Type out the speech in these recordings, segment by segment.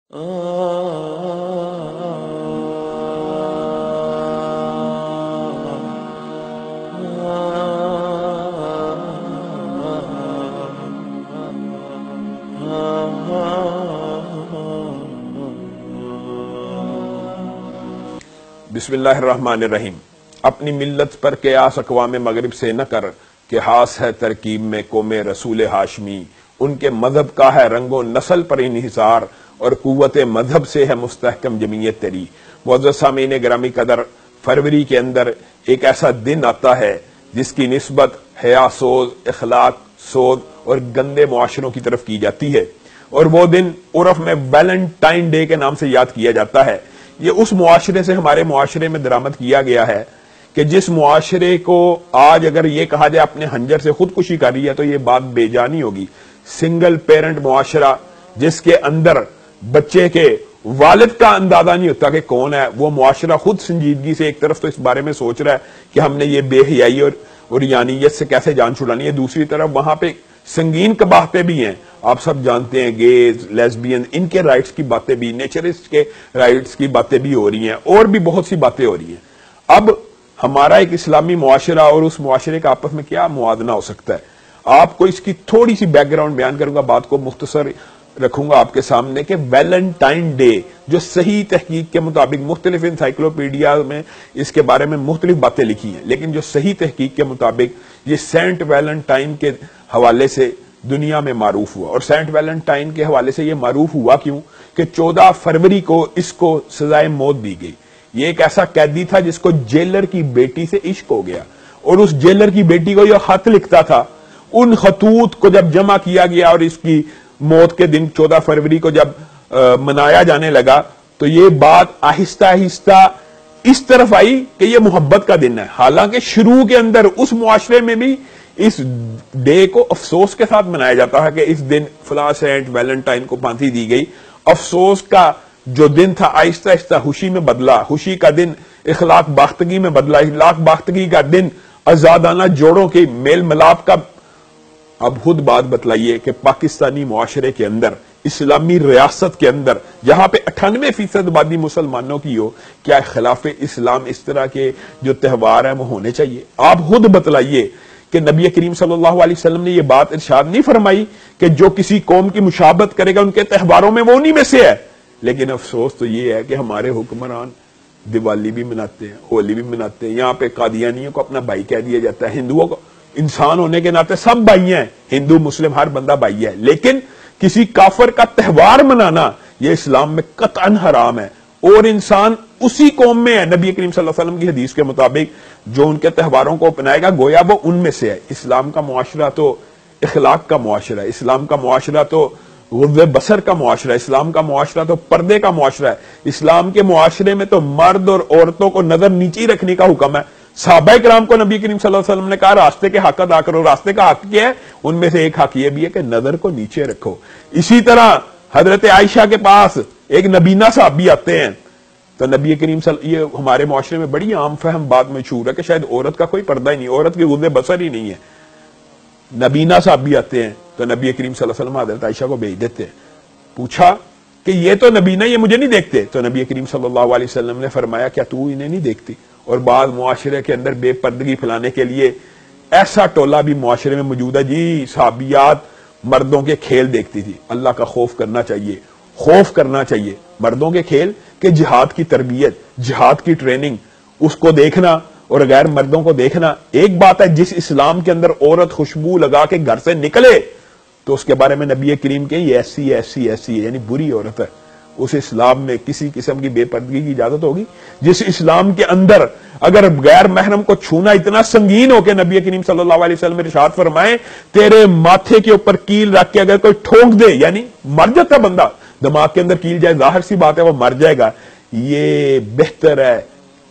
بسم اللہ الرحمن الرحیم۔ اپنی ملت پر قیاس اقوام مغرب سے نہ کر کہ خاص ہے ترکیب میں قوم رسول ہاشمی، ان کے مذہب کا ہے رنگ و نسل پر انحصار اور قوت مذہب سے ہے مستحکم جمعیت تری۔ معزز سامعین گرامی قدر، فروری کے اندر ایک ایسا دن آتا ہے جس کی نسبت حیا سوز، اخلاق سوز اور گندے معاشروں کی طرف کی جاتی ہے، اور وہ دن عرف میں ویلنٹائن ڈے کے نام سے یاد کیا جاتا ہے۔ یہ اس معاشرے سے ہمارے معاشرے میں درآمد کیا گیا ہے کہ جس معاشرے کو آج اگر یہ کہا جائے اپنے ہنجر سے خودکشی کر رہی ہے تو یہ بات بے جانی ہوگی۔ سنگل پیرنٹ معاشرہ جس کے اندر بچے کے والد کا اندازہ نہیں ہوتا کہ کون ہے، وہ معاشرہ خود سنجیدگی سے ایک طرف تو اس بارے میں سوچ رہا ہے کہ ہم نے یہ بے حیائی اور یانیت سے کیسے جان چھڑانی ہے، دوسری طرف وہاں پہ سنگین قباحتیں بھی ہیں۔ آپ سب جانتے ہیں گیز، لیسبین، ان کے رائٹس کی باتیں بھی، نیچرسٹ کے رائٹس کی باتیں بھی ہو رہی ہیں، اور بھی بہت سی باتیں ہو رہی ہیں۔ اب ہمارا ایک اسلامی معاشرہ اور اس معاشرے کا آپس میں کیا موازنہ ہو سکتا ہے؟ آپ کو اس کی تھوڑی سی بیک گراؤنڈ بیان کروں گا، بات کو مختصر رکھوں گا آپ کے سامنے کہ ویلنٹائن ڈے جو صحیح تحقیق کے مطابق مختلف انسائکلوپیڈیا میں اس کے بارے میں مختلف باتیں لکھی ہیں، لیکن جو صحیح تحقیق کے مطابق یہ سینٹ ویلنٹائن کے حوالے سے دنیا میں معروف ہوا۔ اور سینٹ ویلنٹائن کے حوالے سے یہ معروف ہوا کیوں کہ 14 فروری کو اس کو سزائے موت دی گئی۔ یہ ایک ایسا قیدی تھا جس کو جیلر کی بیٹی سے عشق ہو گیا، اور اس جیلر کی بیٹی کو یہ خط لکھتا تھا۔ ان خطوط کو جب جمع کیا گیا اور اس کی موت کے دن 14 فروری کو جب منایا جانے لگا تو یہ بات آہستہ آہستہ اس طرف آئی کہ یہ محبت کا دن ہے، حالانکہ شروع کے اندر اس معاشرے میں بھی اس ڈے کو افسوس کے ساتھ منایا جاتا ہے کہ اس دن فلاں سینٹ ویلنٹائن کو پھانسی دی گئی۔ افسوس کا جو دن تھا آہستہ آہستہ خوشی میں بدلا، خوشی کا دن اخلاق باختگی میں بدلا، اخلاق باختگی کا دن آزادانہ جوڑوں کی میل ملاپ کا۔ اب خود بات بتلائیے کہ پاکستانی معاشرے کے اندر، اسلامی ریاست کے اندر جہاں پہ 98% آبادی مسلمانوں کی ہو، کیا خلاف اسلام اس طرح کے جو تہوار ہیں وہ ہونے چاہیے؟ آپ خود بتلائیے کہ نبی کریم صلی اللہ علیہ وسلم نے یہ بات ارشاد نہیں فرمائی کہ جو کسی قوم کی مشابہت کرے گا ان کے تہواروں میں وہ انہی میں سے ہے؟ لیکن افسوس تو یہ ہے کہ ہمارے حکمران دیوالی بھی مناتے ہیں، ہولی بھی مناتے ہیں، یہاں پہ قادیانیوں کو اپنا بھائی کہہ دیا جاتا ہے، ہندوؤں کو انسان ہونے کے ناطے سب بھائی ہیں، ہندو مسلم ہر بندہ بھائی ہے، لیکن کسی کافر کا تہوار منانا یہ اسلام میں قطعاً حرام ہے، اور انسان اسی قوم میں ہے۔ نبی کریم صلی اللہ علیہ وسلم کی حدیث کے مطابق جو ان کے تہواروں کو اپنائے گا گویا وہ ان میں سے ہے۔ اسلام کا معاشرہ تو اخلاق کا معاشرہ ہے، اسلام کا معاشرہ تو غض بصر کا معاشرہ ہے، اسلام کا معاشرہ تو پردے کا معاشرہ ہے۔ اسلام کے معاشرے میں تو مرد اور عورتوں کو نظر نیچی رکھنے کا حکم ہے۔ صحابہ کرام کو نبی کریم صلی اللہ علیہ وسلم نے کہا راستے کے حق ادا کرو، راستے کا حق کیا ہے؟ ان میں سے ایک حق یہ بھی ہے کہ نظر کو نیچے رکھو۔ اسی طرح حضرت عائشہ کے پاس ایک نبینہ صحابی آتے ہیں تو نبی کریم یہ ہمارے معاشرے میں بڑی عام فہم بات مشہور ہے کہ شاید عورت کا کوئی پردہ ہی نہیں، عورت کی غض بصر ہی نہیں ہے۔ نبینہ صحابی آتے ہیں تو نبی کریم صلی اللہ علیہ وسلم حضرت عائشہ کو بھیج دیتے ہیں۔ پوچھا کہ یہ تو نبینہ، یہ مجھے نہیں دیکھتے؟ تو نبی کریم صلی اللہ علیہ وسلم نے فرمایا کیا تو انہیں نہیں دیکھتی؟ اور بعض معاشرے کے اندر بے پردگی پھیلانے کے لیے ایسا ٹولہ بھی معاشرے میں موجود ہے، جی صحابیات مردوں کے کھیل دیکھتی تھی۔ اللہ کا خوف کرنا چاہیے، خوف کرنا چاہیے۔ مردوں کے کھیل کہ جہاد کی تربیت، جہاد کی ٹریننگ، اس کو دیکھنا اور غیر مردوں کو دیکھنا ایک بات ہے۔ جس اسلام کے اندر عورت خوشبو لگا کے گھر سے نکلے تو اس کے بارے میں نبی کریم کہ یہ ایسی ایسی ایسی یعنی بری عورت ہے، اس اسلام میں کسی قسم کی بے پردگی کی اجازت ہوگی؟ جس اسلام کے اندر اگر غیر محرم کو چھونا اتنا سنگین ہو کہ نبی کریم صلی اللہ علیہ وسلم ارشاد فرمائے تیرے ماتھے کے اوپر کیل رکھ کے اگر کوئی ٹھونک دے یعنی مر جاتا بندہ، دماغ کے اندر کیل جائے، ظاہر سی بات ہے وہ مر جائے گا، یہ بہتر ہے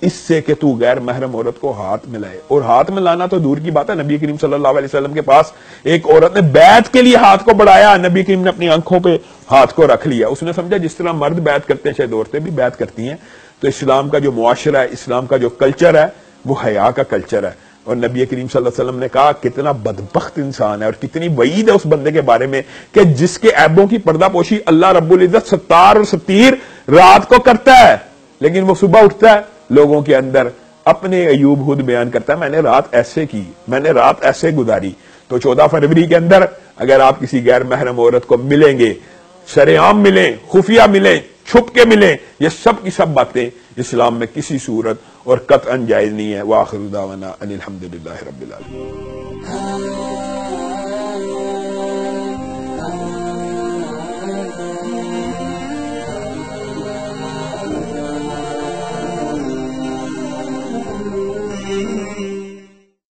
اس سے کہ تو غیر محرم عورت کو ہاتھ ملائے۔ اور ہاتھ ملانا تو دور کی بات ہے، نبی کریم صلی اللہ علیہ وسلم کے پاس ایک عورت نے بیعت کے لیے ہاتھ کو بڑھایا، نبی کریم نے اپنی آنکھوں پہ ہاتھ کو رکھ لیا، اس نے سمجھا جس طرح مرد بیعت کرتے ہیں شاید عورتیں بھی بیعت کرتی ہیں۔ تو اسلام کا جو معاشرہ ہے، اسلام کا جو کلچر ہے وہ حیا کا کلچر ہے۔ اور نبی کریم صلی اللہ علیہ وسلم نے کہا کتنا بدبخت انسان ہے اور کتنی وعید ہے اس بندے کے بارے میں کہ جس کے عیبوں کی پردہ پوشی اللہ رب العزت ستار اور ستیر رات کو کرتا ہے، لیکن وہ صبح اٹھتا ہے لوگوں کے اندر اپنے عیوب خود بیان کرتا ہے، میں نے رات ایسے کی، میں نے رات ایسے گزاری۔ تو 14 فروری کے اندر اگر آپ کسی غیر محرم عورت کو ملیں گے، شرعام ملیں، خفیہ ملیں، چھپ کے ملیں، یہ سب کی سب باتیں اسلام میں کسی صورت اور قطعاً جائز نہیں ہے۔ وآخر دعوانا ان الحمدللہ رب العالمین۔